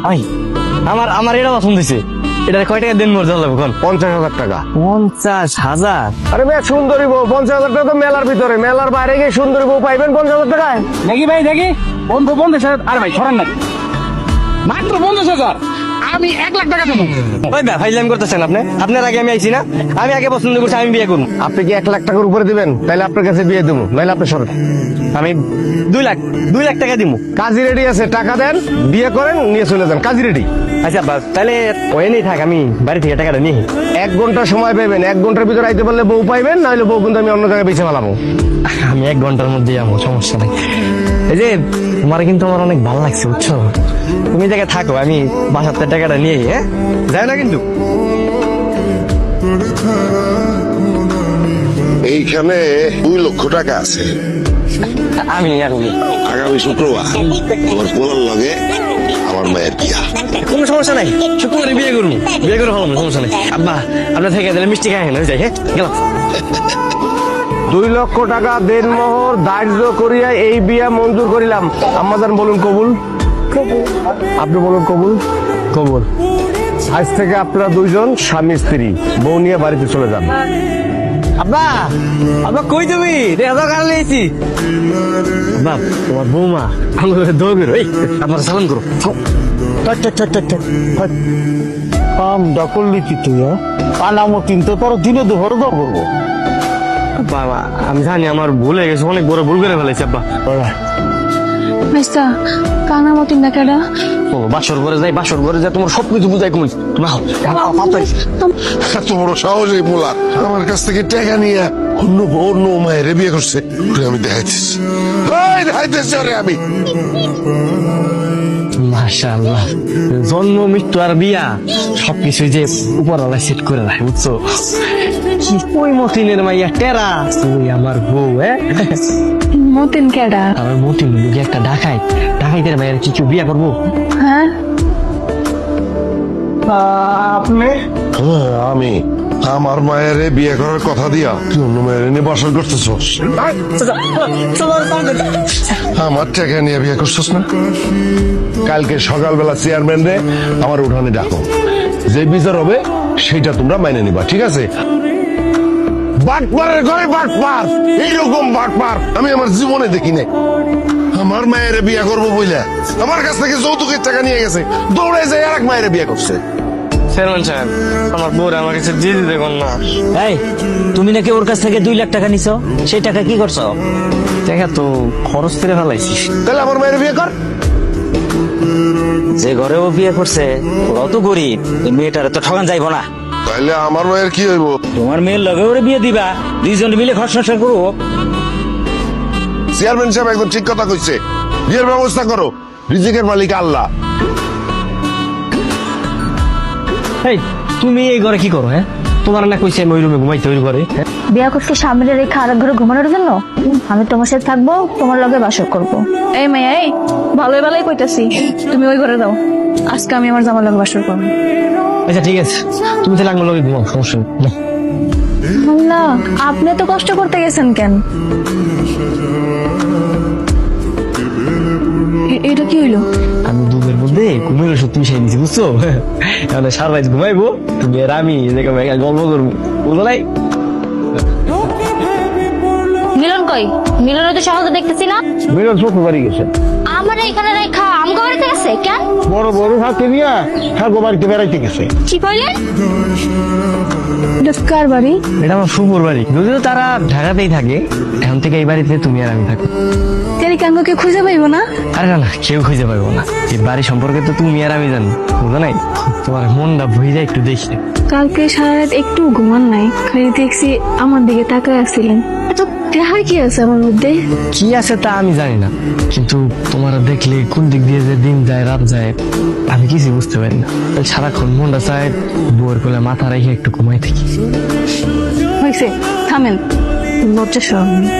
ভাই আমার আমার এটা পছন্দ হয়েছে। এটা কয় টাকা দিন মর্যাদা লাগবে কোন? 50,000 টাকা। 50,000? আরে মেয়ে সুন্দরী বউ, 50,000 টাকা তো মেলার ভিতরে, মেলার বাইরে গিয়ে সুন্দরী বউ পাইবেন 50,000 টাকায়? দেখি ভাই দেখি, বন্ধু 50,000। আরে ভাই সরান না, মাত্র 50,000। আমি 1 লাখ টাকা দেবো। ওই ভাই ফাইজলামি করতেছেন আপনি। আপনার আগে আমি আইছি না, আমি আগে পছন্দ করছি, আমি বিয়ে করবো। আপনি কি 1 লাখ টাকার উপরে দিবেন? তাহলে আপনার কাছে বিয়ে দেবো, নাহলে আপনি সরেন। আমি 2 লাখ টাকা দিব। কাজী রেডি আছে, টাকা দেন, বিয়ে করেন, নিয়ে চলে যান, কাজী রেডি। আচ্ছা বাস, তাহলে ওই নেই থাক, আমি বাড়ি থেকে টাকাটা নিয়ে। 1 ঘন্টা সময় পাবেন, 1 ঘন্টার ভিতরে আইতে পারলে বউ পাইবেন, নাহলে বউ কিন্তু আমি অন্য জায়গায় বেছে ফেলাবো। আমি 1 ঘন্টার মধ্যে যাবো, সমস্যা নেই। এই যে তোমার কিন্তু আমার অনেক ভালো লাগছে, বুঝছো? তুমি জায়গায় থাকো, আমি বাসার থেকে টাকাটা নিয়ে, হ্যাঁ যাই না কিন্তু। এইখানে 2 লক্ষ টাকা আছে। আমি আর উনি। আগামী শুক্রবার আমার পোলার লগে আমার মায়ের বিয়া। কোনো সমস্যা নাই, শুক্রবারে বিয়ে করবো, বিয়ে করে ভালো, সমস্যা নেই। আব্বা আপনার থেকে দিলে মিষ্টি খাই না, যাই, হ্যাঁ গেলাম। 2 লক্ষ টাকা দেনমোহর ধার্য করিয়া এই বিয়া মঞ্জুর করিলাম। আম্মাজান বলুন কবুল। আপনি বলুন কবুল। কবুল। আজ থেকে আপনারা 2 জন স্বামী স্ত্রী, বউ নিয়ে বাড়িতে চলে যান। আব্বা আব্বা কই তুমি? দেখা দাও কাল নিয়েছি। বাপ তোমার বৌমা আমাদের দৌড় বেরো, এই আপনার সালাম করো। কাম ডাকলি কি তুই? আনামো কিন্তু তোর দিনে দুহর দর করবো। বাবা আমি জানি আমার ভুল হয়ে গেছে, অনেক বড় ভুল করে ফেলেছি আব্বা। আচ্ছা কানা মতিন না কেডা? ও বাসর ঘরে যাই, বাসর ঘরে যাই, তোমার সবকিছু বুঝাই কমি। এত বড় সাহস এই পোলার, আমার কাছ থেকে টাকা নিয়ে অন্য মায়ের বিয়ে করছে। ওরে আমি দেখাইতেছি, দেখাইতেছি ওরে আমি। মাশাআল্লাহ, জন্ম মৃত্যু আর বিয়া সবকিছু যে উপরওয়ালা সেট করে রাখে, বুঝছো? কি ওই মতিনের মাইয়া টেরা, তুই আমার বউ। মতিন কেডা? আমার মতিন লোকে একটা ডাকাইতের মায়ের কি কেউ বিয়া করবো? হ্যাঁ আপনি আমি আমার মায়ের বিয়ে করার কথা দিয়া তুই অন্য মায়ের নিয়ে বাসর করতেছস? আমার টাকা নিয়ে বিয়ে করছস না? কালকে সকালবেলা চেয়ারম্যান রে আমার উঠানে ডাকো, যে বিচার হবে সেটা তোমরা মাইনে নিবা, ঠিক আছে? বাটপারের ঘরে বাটপার, এইরকম বাটপার আমি আমার জীবনে দেখি নাই। আমার মায়ের বিয়ে করবো বইলা আমার কাছ থেকে যৌতুকের টাকা নিয়ে গেছে, দৌড়ে যায় আর এক মায়ের বিয়ে করছে। চেয়ারম্যান সাহেব, আমার বউরে আমার কাছে দিয়ে দিতে কোন না। এই তুমি নাকি ওর কাছ থেকে 2 লাখ টাকা নিছো, সেই টাকা কি করছো? দেখা তো খরচ করে ফেলাইছি। তাহলে আমার মায়ের বিয়ে কর। যে ঘরে ও বিয়ে করছে ওরাও তো গরিব, এই মেয়েটারে তো ঠগান যাইবো না। তাহলে আমার মায়ের কি হইব? তোমার মেয়ের লগে ওরে বিয়ে দিবা, 2 জন মিলে ঘর সংসার করবো। চেয়ারম্যান সাহেব একদম ঠিক কথা কইছে, বিয়ের ব্যবস্থা করো, রিজিকের মালিক আল্লাহ। এই তুমি এই ঘরে কি করো? হ্যাঁ তোমার না কইছে আমি ওই রুমে ঘুমাইতে, ওই ঘরে। বিয়া করতে সামনে রেখে আরেক ঘরে ঘুমানোর জন্য? আমি তোমার সাথে থাকবো, তোমার লগে বাসর করবো। এই মাইয়া, এই ভালোই ভালোই কইতাছি, তুমি ওই ঘরে যাও, আজকে আমি আমার জামার লগে বাসর করবো। আচ্ছা ঠিক আছে, তুমি তাহলে আমার লগে ঘুমাও, সমস্যা নেই। আল্লাহ, আপনি তো কষ্ট করতে গেছেন কেন? এটা কি হইলো? আমি দুধের মধ্যে ঘুমের ওষুধ মিশাই দিছি, বুঝছো? এখন সারা রাত ঘুমাইবো, তুমি আর আমি গল্প করবো, বুঝলো নাই? মিলন কই? মিলনের তো সহজে দেখতেছি না। মিলন শ্বশুর বাড়ি গেছে। আমার এখানে রেখা আমগো বাড়িতে গেছে কেন? বড় বড় হাতে নিয়ে হ্যাঁ বাড়িতে বেড়াইতে গেছে। কি কইলেন? এটা কার বাড়ি? এটা আমার ফুফুর বাড়ি, যদিও তারা ঢাকাতেই থাকে। এখন থেকে এই বাড়িতে তুমি আর আমি থাকবো। কাঙ্গকে খুঁজে পাইবো না? আরে না না, কেউ খুঁজে পাবো না। এই বাড়ি সম্পর্কে তো তুমি আর আমি জানি, বুঝো নাই? তোমার মনটা ভুই যায় একটু দেখি। কালকে সারা রাত একটু ঘুমান নাই, খালি দেখছি আমার দিকে তাকায় আসছিলেন। এত দেখার কি আছে আমার মধ্যে? কি আছে তা আমি জানি না, কিন্তু তোমার দেখলে কোন দিক দিয়ে যে দিন যায় রাত যায় আমি কিছু বুঝতে পারি না। সারাক্ষণ মনটা চায় বউয়ের কোলে মাথা রেখে একটু ঘুমাই থাকি। হয়েছে, থামেন, লজ্জা শরম নেই।